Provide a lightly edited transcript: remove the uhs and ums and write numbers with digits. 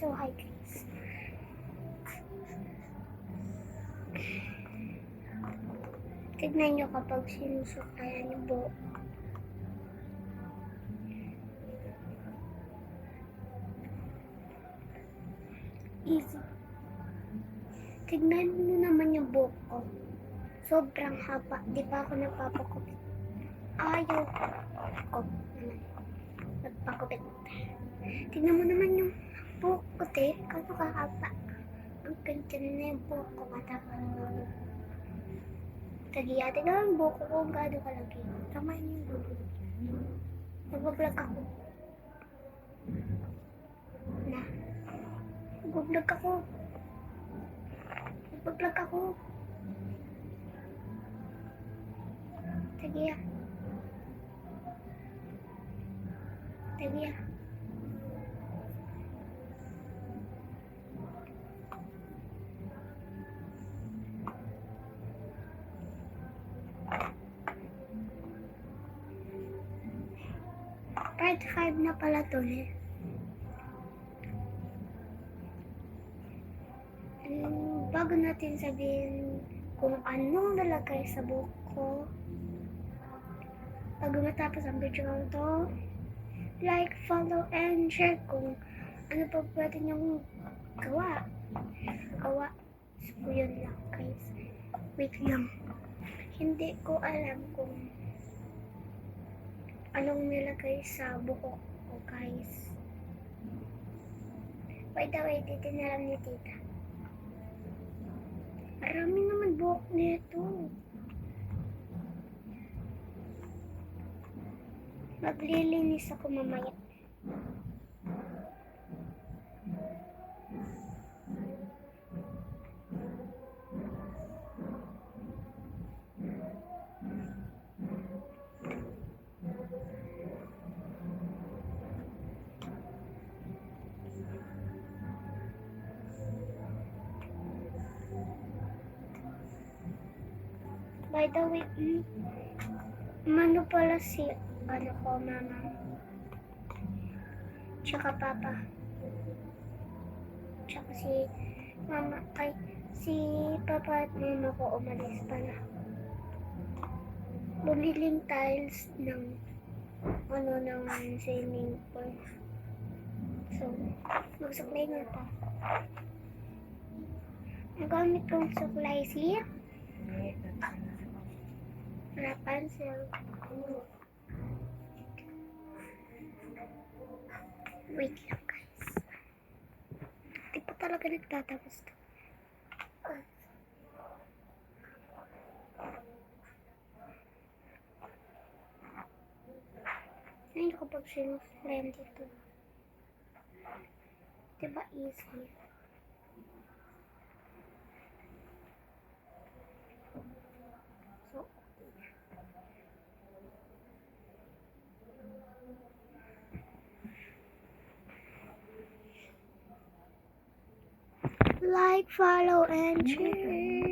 So, hi guys. Tignan nyo kapag sinusuklayan yung buhok. Easy. Tignan nyo naman yung buhok ko. Sobrang haba. Di pa ako nagpapakupit. Ayaw ko naman. Nagpakupit. Tignan mo naman yung buhok ko, te. Kano kahaba. Ang ganda na yung buhok ko. Matapang naman. Tagiya. Tignan mo yung buhok ko kung gaano kalaki. Tama niyo yung buhok. Nag-vlog ako. Nag-vlog ako. Nag-vlog ako. Tagiya. Tagiya. Part 5 na pala to eh. Bago natin sabihin kung anong nalagay sa buhok ko, bago matapos ang video to, like, follow, and share kung ano pa pwede niyong gawa. So, yun lang guys. Wait lang. Hindi ko alam kung anong nilagay sa buhok ko guys. By the way, titinaram ni tita. Marami naman buhok nito. Maglilinis ako mamaya. By the way, mano pala si mama. Tsaka papa. Tsaka si mama, si papa at mama ko umalis pala. Bumiling tiles ng ng swimming pool. So, mag-supply na pa. Ang gamit kong supply siya. Rapunzel. Wait lang guys. Di pa talaga nagtatapos to. Ngayon kapag sinusuklayan dito. Diba easy? So, like, follow, and share.